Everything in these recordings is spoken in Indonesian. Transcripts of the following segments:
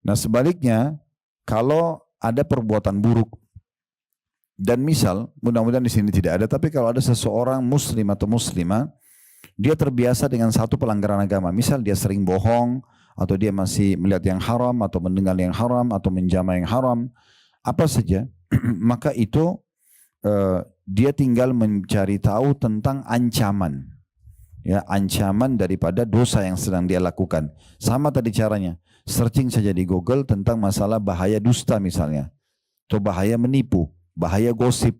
Nah sebaliknya, kalau ada perbuatan buruk, dan misal, mudah-mudahan di sini tidak ada, tapi kalau ada seseorang muslim atau muslimah, dia terbiasa dengan satu pelanggaran agama. Misal dia sering bohong, atau dia masih melihat yang haram, atau mendengar yang haram, atau menjamah yang haram, apa saja, maka itu dia tinggal mencari tahu tentang ancaman. Ya, ancaman daripada dosa yang sedang dia lakukan. Sama tadi caranya, searching saja di Google tentang masalah bahaya dusta misalnya, atau bahaya menipu, bahaya gosip,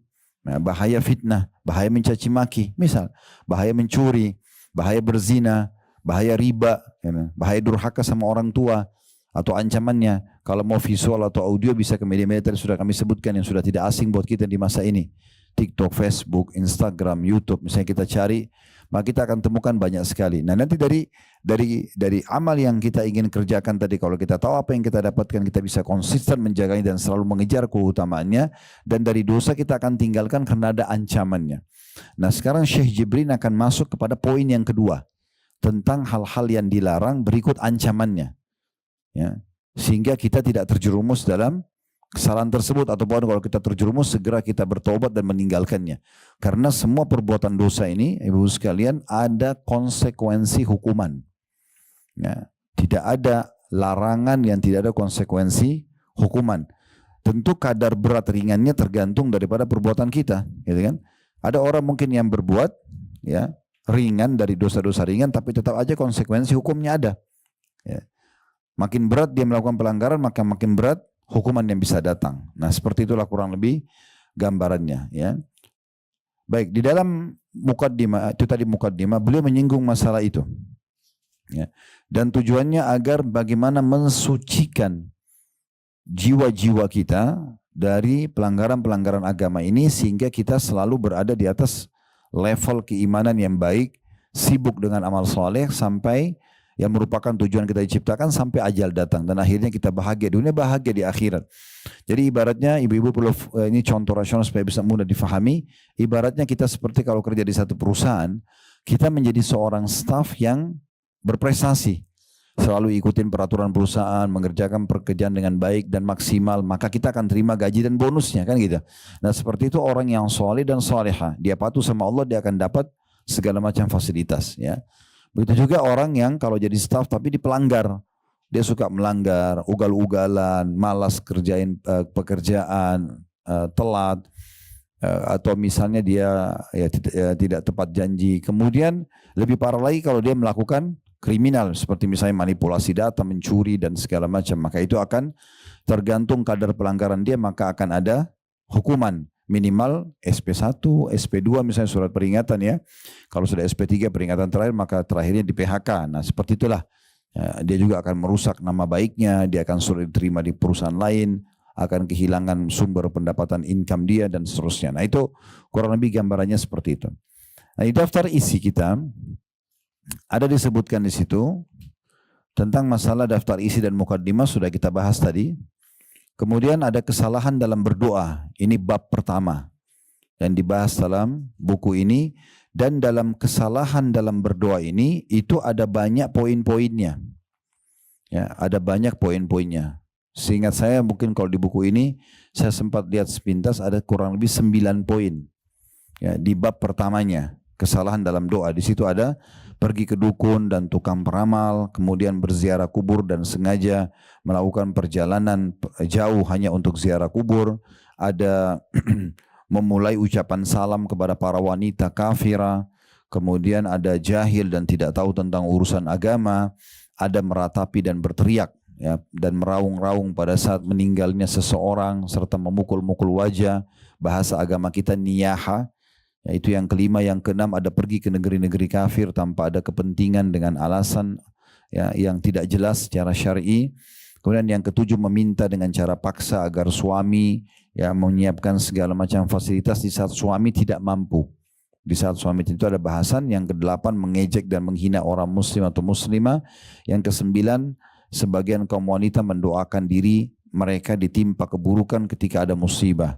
bahaya fitnah, bahaya mencaci maki, misal bahaya mencuri, bahaya berzina, bahaya riba, bahaya durhaka sama orang tua, atau ancamannya. Kalau mau visual atau audio bisa ke media-media tadi sudah kami sebutkan yang sudah tidak asing buat kita di masa ini. TikTok, Facebook, Instagram, YouTube, misalnya kita cari, maka kita akan temukan banyak sekali. Nah nanti dari amal yang kita ingin kerjakan tadi, kalau kita tahu apa yang kita dapatkan, kita bisa konsisten menjaganya dan selalu mengejar keutamaannya, dan dari dosa kita akan tinggalkan karena ada ancamannya. Nah sekarang Syekh Jibrin akan masuk kepada poin yang kedua, tentang hal-hal yang dilarang berikut ancamannya. Ya, sehingga kita tidak terjerumus dalam kesalahan tersebut, ataupun kalau kita terjerumus segera kita bertobat dan meninggalkannya. Karena semua perbuatan dosa ini, ibu sekalian, ada konsekuensi hukuman. Ya, tidak ada larangan yang tidak ada konsekuensi hukuman. Tentu kadar berat ringannya tergantung daripada perbuatan kita, gitu kan? Ada orang mungkin yang berbuat ya ringan dari dosa-dosa ringan, tapi tetap aja konsekuensi hukumnya ada. Ya. Makin berat dia melakukan pelanggaran, maka makin berat hukuman yang bisa datang. Nah seperti itulah kurang lebih gambarannya. Ya. Baik, di dalam mukaddimah, itu tadi mukaddimah, beliau menyinggung masalah itu. Ya. Dan tujuannya agar bagaimana mensucikan jiwa-jiwa kita dari pelanggaran-pelanggaran agama ini, sehingga kita selalu berada di atas level keimanan yang baik, sibuk dengan amal soleh sampai yang merupakan tujuan kita diciptakan sampai ajal datang, dan akhirnya kita bahagia di dunia, bahagia di akhirat. Jadi ibaratnya ibu-ibu perlu, ini contoh rasional supaya bisa mudah difahami, ibaratnya kita seperti kalau kerja di satu perusahaan, kita menjadi seorang staf yang berprestasi, selalu ikutin peraturan perusahaan, mengerjakan pekerjaan dengan baik dan maksimal, maka kita akan terima gaji dan bonusnya, kan gitu. Nah seperti itu orang yang soleh dan soleha, dia patuh sama Allah, dia akan dapat segala macam fasilitas. Ya. Begitu juga orang yang kalau jadi staf tapi dipelanggar, dia suka melanggar, ugal-ugalan, malas kerjain pekerjaan, telat, atau misalnya dia tidak tepat janji. Kemudian lebih parah lagi kalau dia melakukan kriminal seperti misalnya manipulasi data, mencuri dan segala macam, maka itu akan tergantung kadar pelanggaran dia, maka akan ada hukuman minimal SP1, SP2 misalnya surat peringatan ya. Kalau sudah SP3 peringatan terakhir, maka terakhirnya di PHK. Nah seperti itulah. Ya, dia juga akan merusak nama baiknya, dia akan sulit diterima di perusahaan lain, akan kehilangan sumber pendapatan income dia dan seterusnya. Nah itu kurang lebih gambarannya seperti itu. Nah di daftar isi kita ada disebutkan di situ tentang masalah daftar isi dan mukaddimah sudah kita bahas tadi. Kemudian ada kesalahan dalam berdoa. Ini bab pertama yang dibahas dalam buku ini. Dan dalam kesalahan dalam berdoa ini, itu ada banyak poin-poinnya. Ya, ada banyak poin-poinnya. Seingat saya mungkin kalau di buku ini, saya sempat lihat sepintas ada kurang lebih 9 poin. Ya, di bab pertamanya, kesalahan dalam doa. Di situ ada pergi ke dukun dan tukang peramal, kemudian berziarah kubur dan sengaja melakukan perjalanan jauh hanya untuk ziarah kubur, ada memulai ucapan salam kepada para wanita kafirah, kemudian ada jahil dan tidak tahu tentang urusan agama, ada meratapi dan berteriak ya, dan meraung-raung pada saat meninggalnya seseorang, serta memukul-mukul wajah, bahasa agama kita niyaha. Itu yang kelima. Yang keenam ada pergi ke negeri-negeri kafir tanpa ada kepentingan dengan alasan ya, yang tidak jelas secara syar'i. Kemudian yang ketujuh meminta dengan cara paksa agar suami ya menyiapkan segala macam fasilitas di saat suami tidak mampu. Di saat suami itu ada bahasan. Yang kedelapan mengejek dan menghina orang muslim atau muslimah. Yang kesembilan sebagian kaum wanita mendoakan diri mereka ditimpa keburukan ketika ada musibah.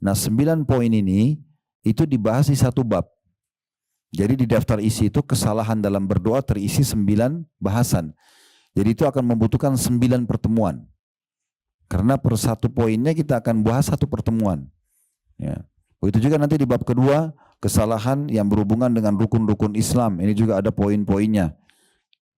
Nah 9 poin ini itu dibahas di satu bab. Jadi di daftar isi itu kesalahan dalam berdoa terisi 9 bahasan. Jadi itu akan membutuhkan 9 pertemuan. Karena per satu poinnya kita akan bahas satu pertemuan. Ya. Begitu juga nanti di bab kedua, kesalahan yang berhubungan dengan rukun-rukun Islam. Ini juga ada poin-poinnya.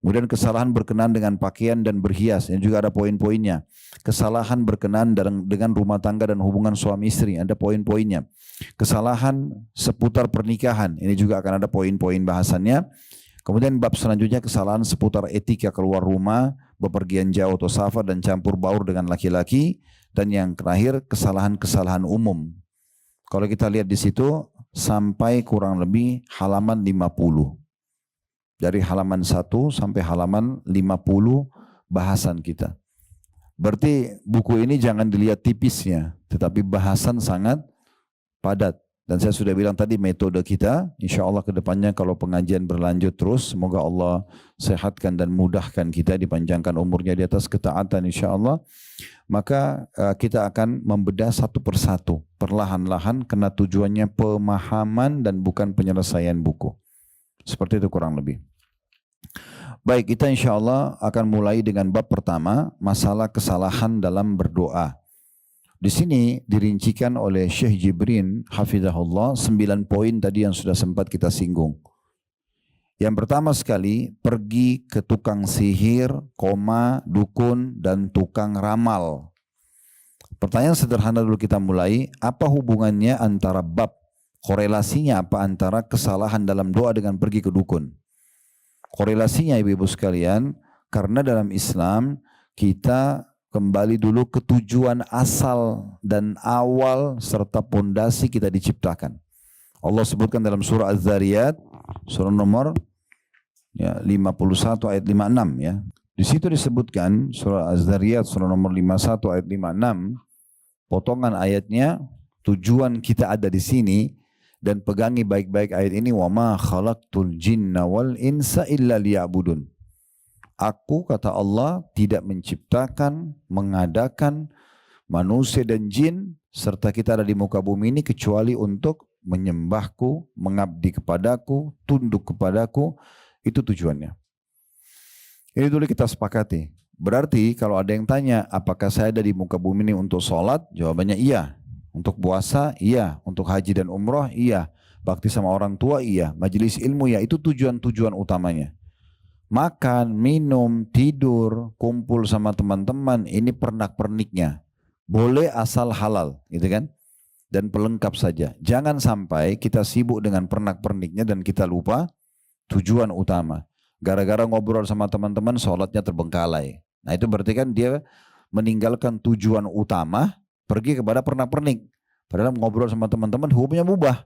Kemudian kesalahan berkenaan dengan pakaian dan berhias. Ini juga ada poin-poinnya. Kesalahan berkenaan dengan rumah tangga dan hubungan suami istri. Ada poin-poinnya. Kesalahan seputar pernikahan. Ini juga akan ada poin-poin bahasannya. Kemudian bab selanjutnya kesalahan seputar etika keluar rumah, bepergian jauh atau safar dan campur baur dengan laki-laki. Dan yang terakhir kesalahan-kesalahan umum. Kalau kita lihat di situ sampai kurang lebih halaman 50. Dari halaman 1 sampai halaman 50 bahasan kita. Berarti buku ini jangan dilihat tipisnya, tetapi bahasan sangat padat. Dan saya sudah bilang tadi metode kita, insya Allah ke depannya kalau pengajian berlanjut terus, semoga Allah sehatkan dan mudahkan kita, dipanjangkan umurnya di atas ketaatan insya Allah. Maka kita akan membedah satu persatu, perlahan-lahan, karena tujuannya pemahaman dan bukan penyelesaian buku. Seperti itu kurang lebih. Baik, kita insya Allah akan mulai dengan bab pertama, masalah kesalahan dalam berdoa. Di sini dirincikan oleh Syekh Jibrin, hafizahullah, 9 poin tadi yang sudah sempat kita singgung. Yang pertama sekali, pergi ke tukang sihir, dukun, dan tukang ramal. Pertanyaan sederhana dulu kita mulai, apa hubungannya antara bab, korelasinya apa antara kesalahan dalam doa dengan pergi ke dukun? Korelasinya ibu-ibu sekalian, karena dalam Islam kita kembali dulu ke tujuan asal dan awal serta pondasi kita diciptakan. Allah sebutkan dalam surah Az-Zariyat, surah nomor 51 ayat 56 ya. Di situ disebutkan surah Az-Zariyat surah nomor 51 ayat 56, potongan ayatnya, tujuan kita ada di sini. Dan pegangi baik-baik ayat ini, wa ma khalaqtul jinna wal insa illa liya'budun. Aku, kata Allah, tidak menciptakan, mengadakan manusia dan jin serta kita ada di muka bumi ini kecuali untuk menyembahku, mengabdi kepadaku, tunduk kepadaku. Itu tujuannya. Ini dulu kita sepakati. Berarti kalau ada yang tanya, apakah saya ada di muka bumi ini untuk sholat? Jawabannya iya. Untuk puasa, iya. Untuk haji dan umroh, iya. Bakti sama orang tua, iya. Majelis ilmu, ya. Itu tujuan-tujuan utamanya. Makan, minum, tidur, kumpul sama teman-teman, ini pernak-perniknya. Boleh asal halal, gitu kan? Dan pelengkap saja. Jangan sampai kita sibuk dengan pernak-perniknya dan kita lupa tujuan utama. Gara-gara ngobrol sama teman-teman, sholatnya terbengkalai. Nah itu berarti kan dia meninggalkan tujuan utama, pergi kepada pernak-pernik. Padahal ngobrol sama teman-teman hukumnya mubah.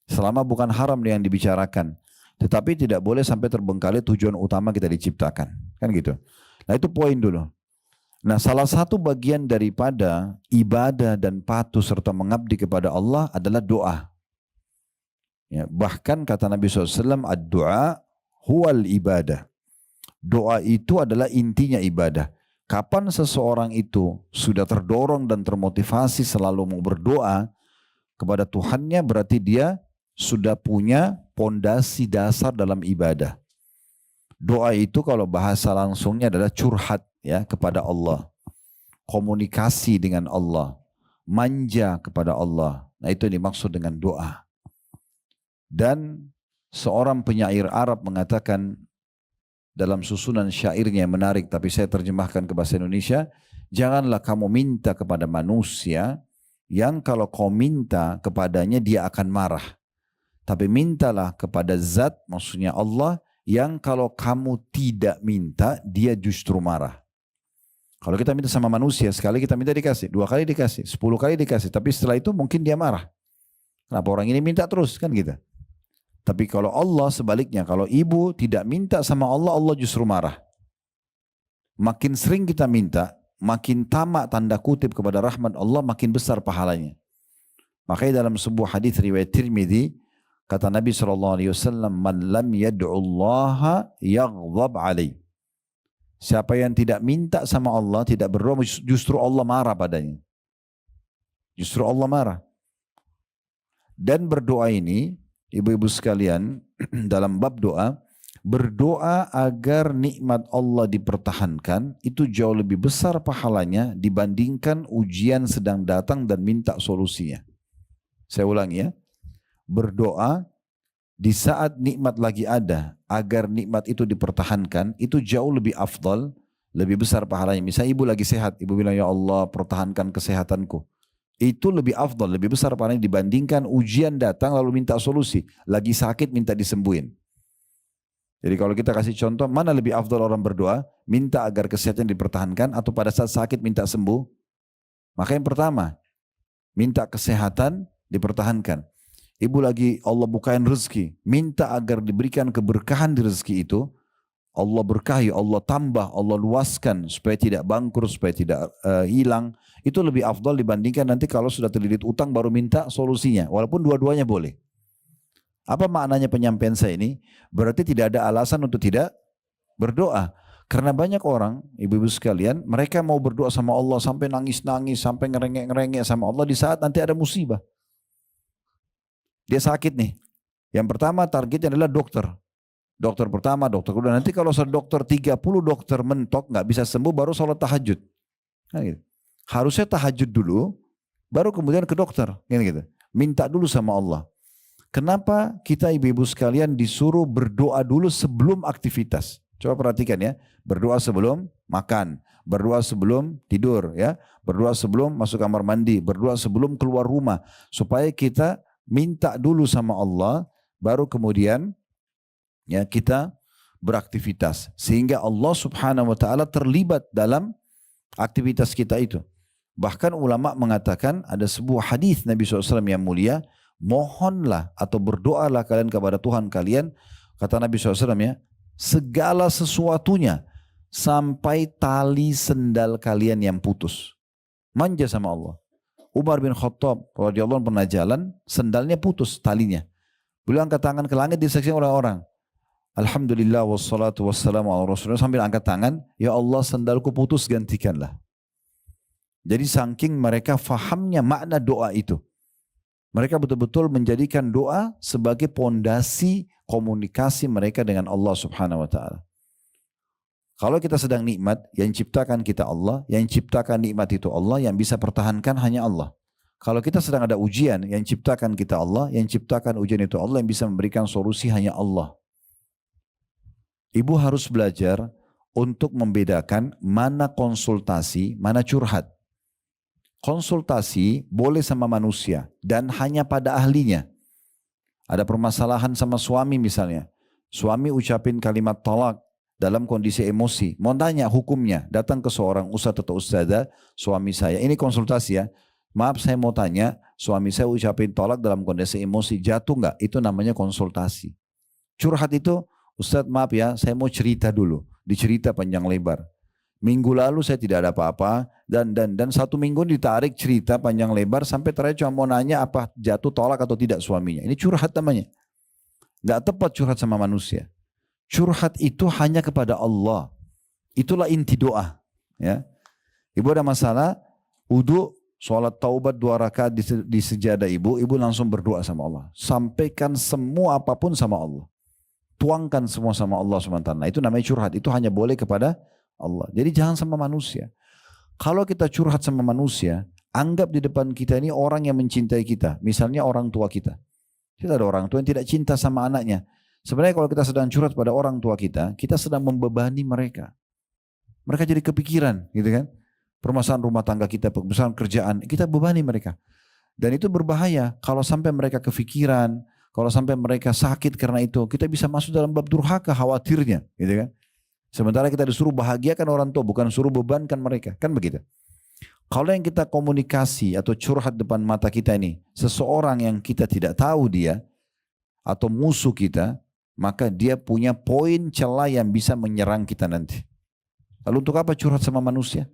Selama bukan haram yang dibicarakan. Tetapi tidak boleh sampai terbengkalai tujuan utama kita diciptakan. Kan gitu. Nah itu poin dulu. Nah salah satu bagian daripada ibadah dan patuh serta mengabdi kepada Allah adalah doa. Ya, bahkan kata Nabi SAW, ad-du'a huwal ibadah. Doa itu adalah intinya ibadah. Kapan seseorang itu sudah terdorong dan termotivasi selalu mau berdoa kepada Tuhannya, berarti dia sudah punya pondasi dasar dalam ibadah. Doa itu kalau bahasa langsungnya adalah curhat ya kepada Allah. Komunikasi dengan Allah. Manja kepada Allah. Nah itu yang dimaksud dengan doa. Dan seorang penyair Arab mengatakan dalam susunan syairnya yang menarik, tapi saya terjemahkan ke bahasa Indonesia, janganlah kamu minta kepada manusia yang kalau kau minta kepadanya dia akan marah. Tapi mintalah kepada zat, maksudnya Allah, yang kalau kamu tidak minta dia justru marah. Kalau kita minta sama manusia, sekali kita minta dikasih, 2 kali dikasih, 10 kali dikasih, tapi setelah itu mungkin dia marah. Kenapa orang ini minta terus, kan gitu. Tapi kalau Allah sebaliknya, kalau ibu tidak minta sama Allah, Allah justru marah. Makin sering kita minta, makin tamak tanda kutip kepada rahmat Allah, makin besar pahalanya. Makanya dalam sebuah hadis riwayat Tirmidzi, kata Nabi SAW, man lam yad'ullaha yaghdab alaih. Siapa yang tidak minta sama Allah, tidak berdoa, justru Allah marah padanya. Justru Allah marah. Dan berdoa ini, ibu-ibu sekalian, dalam bab doa, Berdoa agar nikmat Allah dipertahankan itu jauh lebih besar pahalanya dibandingkan ujian sedang datang dan minta solusinya. Saya ulangi ya. Berdoa di saat nikmat lagi ada agar nikmat itu dipertahankan itu jauh lebih afdal, lebih besar pahalanya. Misalnya ibu lagi sehat, ibu bilang ya Allah pertahankan kesehatanku. Itu lebih afdal, lebih besar pahalanya dibandingkan ujian datang lalu minta solusi. Lagi sakit minta disembuhin. Jadi kalau kita kasih contoh, mana lebih afdal orang berdoa? Minta agar kesehatan dipertahankan atau pada saat sakit minta sembuh? Maka yang pertama, minta kesehatan dipertahankan. Ibu lagi Allah bukain rezeki, minta agar diberikan keberkahan di rezeki itu. Allah berkahi, Allah tambah, Allah luaskan supaya tidak bangkrut, supaya tidak hilang. Itu lebih afdal dibandingkan nanti kalau sudah terlilit utang baru minta solusinya. Walaupun dua-duanya boleh. Apa maknanya penyampaian saya ini? Berarti tidak ada alasan untuk tidak berdoa. Karena banyak orang, ibu-ibu sekalian, mereka mau berdoa sama Allah sampai nangis-nangis, sampai ngerengek-ngerengek sama Allah di saat nanti ada musibah. Dia sakit nih. Yang pertama targetnya adalah dokter. Dokter pertama, dokter kedua. Nanti kalau dokter 30 dokter mentok nggak bisa sembuh baru sholat tahajud. Nah, gitu. Harusnya tahajud dulu, baru kemudian ke dokter. Gitu. Minta dulu sama Allah. Kenapa kita ibu-ibu sekalian disuruh berdoa dulu sebelum aktivitas? Coba perhatikan ya. Berdoa sebelum makan, berdoa sebelum tidur, ya, berdoa sebelum masuk kamar mandi, berdoa sebelum keluar rumah, supaya kita minta dulu sama Allah, baru kemudian ya kita beraktivitas sehingga Allah Subhanahu wa taala terlibat dalam aktivitas kita itu. Bahkan ulama mengatakan ada sebuah hadis Nabi SAW yang mulia, mohonlah atau berdoalah kalian kepada Tuhan kalian, kata Nabi SAW ya, segala sesuatunya sampai tali sendal kalian yang putus. Manja sama Allah. Umar bin Khattab radhiyallahu anhu pernah jalan, sendalnya putus talinya. Beliau angkat tangan ke langit disaksikan oleh orang. Alhamdulillah wassalatu wassalamu ala rasulullah, sambil angkat tangan, ya Allah sendalku putus gantikanlah. Jadi saking mereka fahamnya makna doa itu. Mereka betul-betul menjadikan doa sebagai pondasi komunikasi mereka dengan Allah Subhanahu wa taala. Kalau kita sedang nikmat, yang ciptakan kita Allah, yang ciptakan nikmat itu Allah, yang bisa pertahankan hanya Allah. Kalau kita sedang ada ujian, yang ciptakan kita Allah, yang ciptakan ujian itu Allah, yang bisa memberikan solusi hanya Allah. Ibu harus belajar untuk membedakan mana konsultasi, mana curhat. Konsultasi boleh sama manusia dan hanya pada ahlinya. Ada permasalahan sama suami misalnya. Suami ucapin kalimat talak dalam kondisi emosi. Mau tanya hukumnya, datang ke seorang ustadz atau ustadzah, suami saya. Ini konsultasi ya. Maaf saya mau tanya, suami saya ucapin tolak dalam kondisi emosi, jatuh nggak? Itu namanya konsultasi. Curhat itu, ustadz maaf ya, saya mau cerita dulu. Dicerita panjang lebar. Minggu lalu saya tidak ada apa-apa dan 1 minggu ditarik cerita panjang lebar sampai terakhir cuma mau nanya apa jatuh tolak atau tidak suaminya. Ini curhat namanya. Nggak tepat curhat sama manusia. Curhat itu hanya kepada Allah. Itulah inti doa. Ya. Ibu ada masalah, wudu, sholat taubat 2 rakaat di sejadah ibu langsung berdoa sama Allah. Sampaikan semua apapun sama Allah. Tuangkan semua sama Allah SWT. Itu namanya curhat. Itu hanya boleh kepada Allah. Jadi jangan sama manusia. Kalau kita curhat sama manusia, anggap di depan kita ini orang yang mencintai kita. Misalnya orang tua kita. Kita ada orang tua yang tidak cinta sama anaknya. Sebenarnya kalau kita sedang curhat pada orang tua kita sedang membebani mereka. Mereka jadi kepikiran, gitu kan? Permasalahan rumah tangga kita, permasalahan kerjaan, kita bebani mereka. Dan itu berbahaya kalau sampai mereka kepikiran, kalau sampai mereka sakit karena itu, kita bisa masuk dalam bab durhaka, khawatirnya, gitu kan? Sementara kita disuruh bahagiakan orang tua, bukan suruh bebankan mereka, kan begitu? Kalau yang kita komunikasi atau curhat depan mata kita ini, seseorang yang kita tidak tahu dia, atau musuh kita, maka dia punya poin celah yang bisa menyerang kita nanti. Lalu untuk apa curhat sama manusia?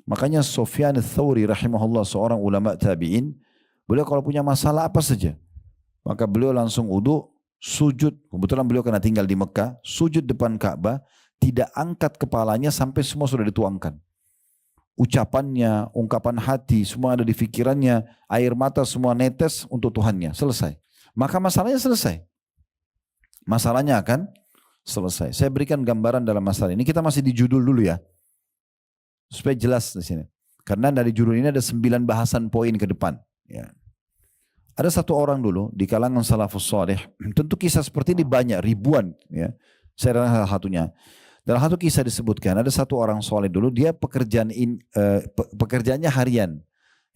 Makanya Sufyan ats-Tsauri rahimahullah, seorang ulama tabi'in, beliau kalau punya masalah apa saja, maka beliau langsung wudu, sujud, kebetulan beliau kena tinggal di Mekah, sujud depan Ka'bah, tidak angkat kepalanya sampai semua sudah dituangkan. Ucapannya, ungkapan hati, semua ada di pikirannya, air mata semua netes untuk Tuhannya, selesai. Maka masalahnya selesai. Masalahnya akan Selesai. Saya berikan gambaran dalam masalah ini. Kita masih di judul dulu ya. Supaya jelas di sini. Karena dari judul ini ada 9 bahasan poin ke depan. Ya. Ada satu orang dulu di kalangan salafus saleh. Tentu kisah seperti ini banyak, ribuan. Ya. Saya adalah salah satunya. Dalam satu kisah disebutkan ada satu orang soleh dulu. Dia pekerjaannya harian.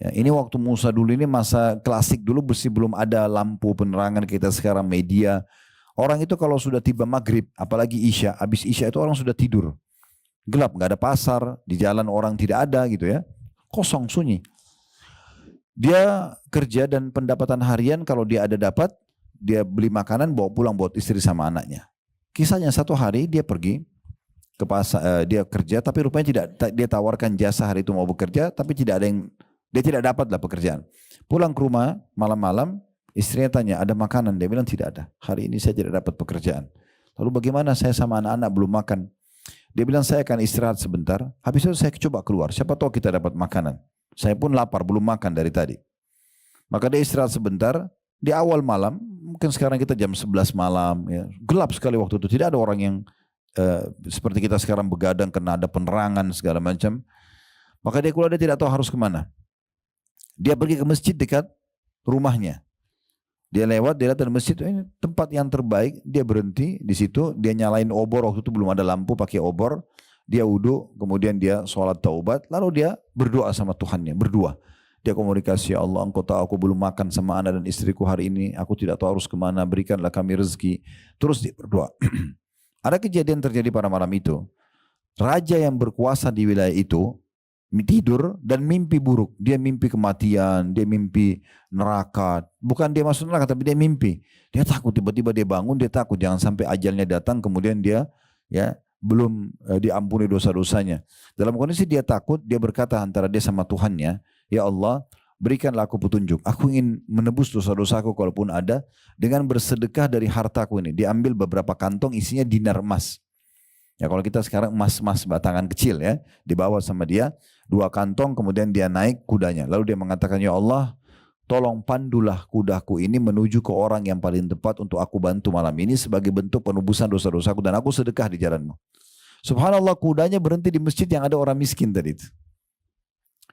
Ya, ini waktu Musa dulu, ini masa klasik dulu, belum ada lampu penerangan kita sekarang, media. Orang itu kalau sudah tiba maghrib, apalagi isya, habis isya itu orang sudah tidur. Gelap, nggak ada pasar, di jalan orang tidak ada gitu ya. Kosong, sunyi. Dia kerja dan pendapatan harian kalau dia ada dapat, dia beli makanan bawa pulang buat istri sama anaknya. Kisahnya satu hari dia pergi ke pasar, dia kerja tapi rupanya tidak, dia tawarkan jasa hari itu mau bekerja tapi tidak ada yang, dia tidak dapat lah pekerjaan. Pulang ke rumah malam-malam, istrinya tanya, ada makanan? Dia bilang tidak ada. Hari ini saya tidak dapat pekerjaan. Lalu bagaimana, saya sama anak-anak belum makan? Dia bilang saya akan istirahat sebentar. Habis itu saya coba keluar. Siapa tahu kita dapat makanan. Saya pun lapar, belum makan dari tadi. Maka dia istirahat sebentar. Di awal malam, mungkin sekarang kita jam 11 malam. Ya. Gelap sekali waktu itu. Tidak ada orang yang seperti kita sekarang begadang karena ada penerangan segala macam. Maka dia keluar, dia tidak tahu harus kemana. Dia pergi ke masjid dekat rumahnya. Dia lewat, dia lihat di masjid, ini tempat yang terbaik. Dia berhenti di situ, dia nyalain obor, waktu itu belum ada lampu, pakai obor. Dia wudhu, kemudian dia sholat taubat, lalu dia berdoa sama Tuhannya, berdua. Dia komunikasi, ya Allah, engkau tahu aku belum makan sama anak dan istriku hari ini, aku tidak tahu harus kemana, berikanlah kami rezeki. Terus dia berdoa. Ada kejadian terjadi pada malam itu. Raja yang berkuasa di wilayah itu, tidur dan mimpi buruk. Dia mimpi kematian, dia mimpi neraka. Bukan dia masuk neraka tapi dia mimpi. Dia takut, tiba-tiba dia bangun, dia takut jangan sampai ajalnya datang kemudian dia ya belum diampuni dosa-dosanya. Dalam kondisi dia takut, dia berkata antara dia sama Tuhannya, ya Allah, berikanlah aku petunjuk. Aku ingin menebus dosa-dosaku kalaupun ada dengan bersedekah dari hartaku ini. Diambil beberapa kantong isinya dinar emas. Ya kalau kita sekarang emas-emas batangan kecil ya, dibawa sama dia 2 kantong, kemudian dia naik kudanya. Lalu dia mengatakan, ya Allah, tolong pandulah kudaku ini menuju ke orang yang paling tepat untuk aku bantu malam ini sebagai bentuk penebusan dosa-dosaku dan aku sedekah di jalanmu. Subhanallah, kudanya berhenti di masjid yang ada orang miskin tadi itu.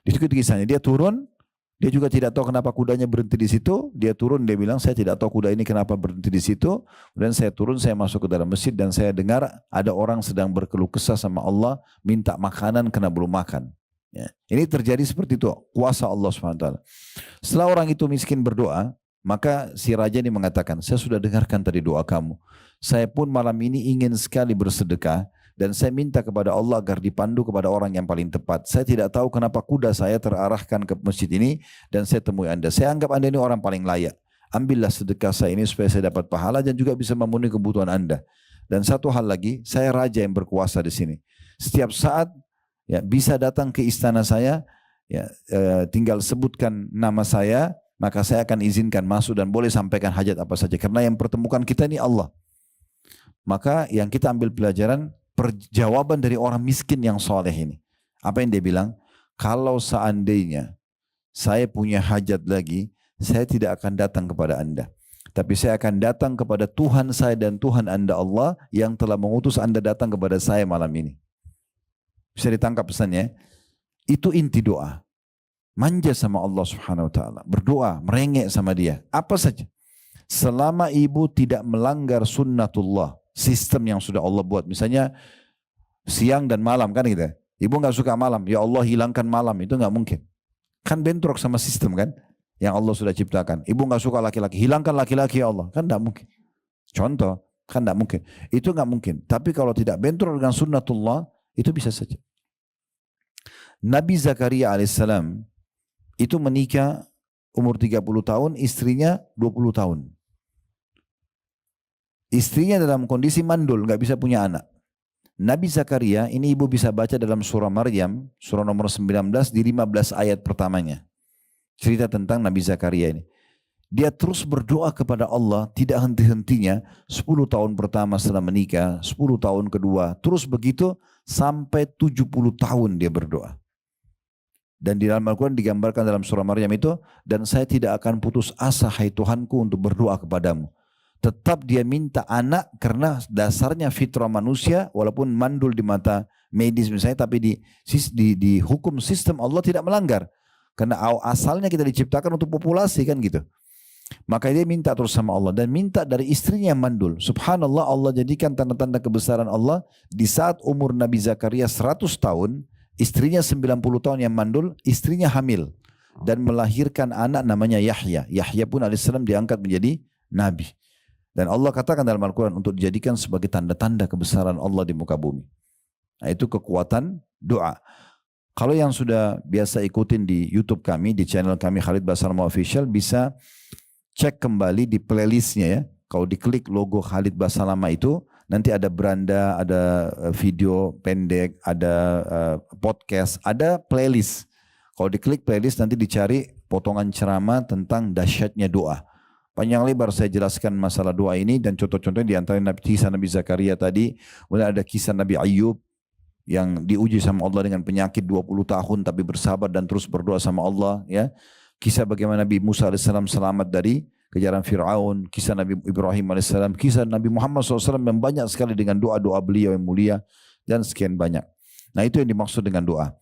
Di situ kisahnya, dia turun, dia juga tidak tahu kenapa kudanya berhenti di situ. Dia turun, dia bilang, saya tidak tahu kuda ini kenapa berhenti di situ. Kemudian saya turun, saya masuk ke dalam masjid dan saya dengar ada orang sedang berkeluh kesah sama Allah, minta makanan karena belum makan. Ya. Ini terjadi seperti itu, kuasa Allah SWT. Setelah orang itu miskin berdoa, maka si raja ini mengatakan, saya sudah dengarkan tadi doa kamu. Saya pun malam ini ingin sekali bersedekah. Dan saya minta kepada Allah agar dipandu kepada orang yang paling tepat. Saya tidak tahu kenapa kuda saya terarahkan ke masjid ini dan saya temui Anda. Saya anggap Anda ini orang paling layak. Ambillah sedekah saya ini supaya saya dapat pahala dan juga bisa memenuhi kebutuhan Anda. Dan satu hal lagi, saya raja yang berkuasa di sini. Setiap saat ya bisa datang ke istana saya, ya tinggal sebutkan nama saya, maka saya akan izinkan masuk dan boleh sampaikan hajat apa saja. Karena yang pertemukan kita ini Allah. Maka yang kita ambil pelajaran, perjawaban dari orang miskin yang soleh ini. Apa yang dia bilang? Kalau seandainya saya punya hajat lagi, saya tidak akan datang kepada Anda. Tapi saya akan datang kepada Tuhan saya dan Tuhan Anda Allah yang telah mengutus Anda datang kepada saya malam ini. Bisa ditangkap pesannya? Itu inti doa. Manja sama Allah Subhanahu Wa Taala. Berdoa, merengek sama dia. Apa saja. Selama ibu tidak melanggar sunnatullah, sistem yang sudah Allah buat, misalnya siang dan malam kan gitu. Ibu nggak suka malam, ya Allah hilangkan malam, itu nggak mungkin. Kan bentrok sama sistem kan, yang Allah sudah ciptakan. Ibu nggak suka laki-laki, hilangkan laki-laki ya Allah, kan nggak mungkin. Contoh, kan nggak mungkin. Itu nggak mungkin. Tapi kalau tidak bentrok dengan sunnatullah, itu bisa saja. Nabi Zakaria alaihissalam itu menikah umur 30 tahun, istrinya 20 tahun. Istrinya dalam kondisi mandul, nggak bisa punya anak. Nabi Zakaria, ini ibu bisa baca dalam surah Maryam, surah nomor 19 di 15 ayat pertamanya. Cerita tentang Nabi Zakaria ini. Dia terus berdoa kepada Allah, tidak henti-hentinya, 10 tahun pertama setelah menikah, 10 tahun kedua, terus begitu sampai 70 tahun dia berdoa. Dan di dalam Al-Quran digambarkan dalam surah Maryam itu, dan saya tidak akan putus asa hai Tuhanku untuk berdoa kepadamu. Tetap dia minta anak karena dasarnya fitrah manusia walaupun mandul di mata medis misalnya, tapi di hukum sistem Allah tidak melanggar. Karena asalnya kita diciptakan untuk populasi kan gitu. Maka dia minta terus sama Allah dan minta dari istrinya yang mandul. Subhanallah, Allah jadikan tanda-tanda kebesaran Allah di saat umur Nabi Zakaria 100 tahun, istrinya 90 tahun yang mandul, istrinya hamil dan melahirkan anak namanya Yahya. Yahya pun alaihissalam diangkat menjadi nabi. Dan Allah katakan dalam Al-Quran untuk dijadikan sebagai tanda-tanda kebesaran Allah di muka bumi. Nah, itu kekuatan doa. Kalau yang sudah biasa ikutin di YouTube kami, di channel kami Khalid Basalamah Official, bisa cek kembali di playlistnya ya. Kalau diklik logo Khalid Basalamah itu, nanti ada beranda, ada video pendek, ada podcast, ada playlist. Kalau diklik playlist nanti dicari potongan ceramah tentang dahsyatnya doa. Panjang lebar saya jelaskan masalah doa ini dan contoh-contohnya di antara kisah Nabi Zakaria tadi, kemudian ada kisah Nabi Ayub yang diuji sama Allah dengan penyakit 20 tahun tapi bersabar dan terus berdoa sama Allah ya. Kisah bagaimana Nabi Musa alaihissalam selamat dari kejaran Fir'aun, kisah Nabi Ibrahim alaihissalam, kisah Nabi Muhammad SAW yang banyak sekali dengan doa-doa beliau yang mulia dan sekian banyak. Nah itu yang dimaksud dengan doa.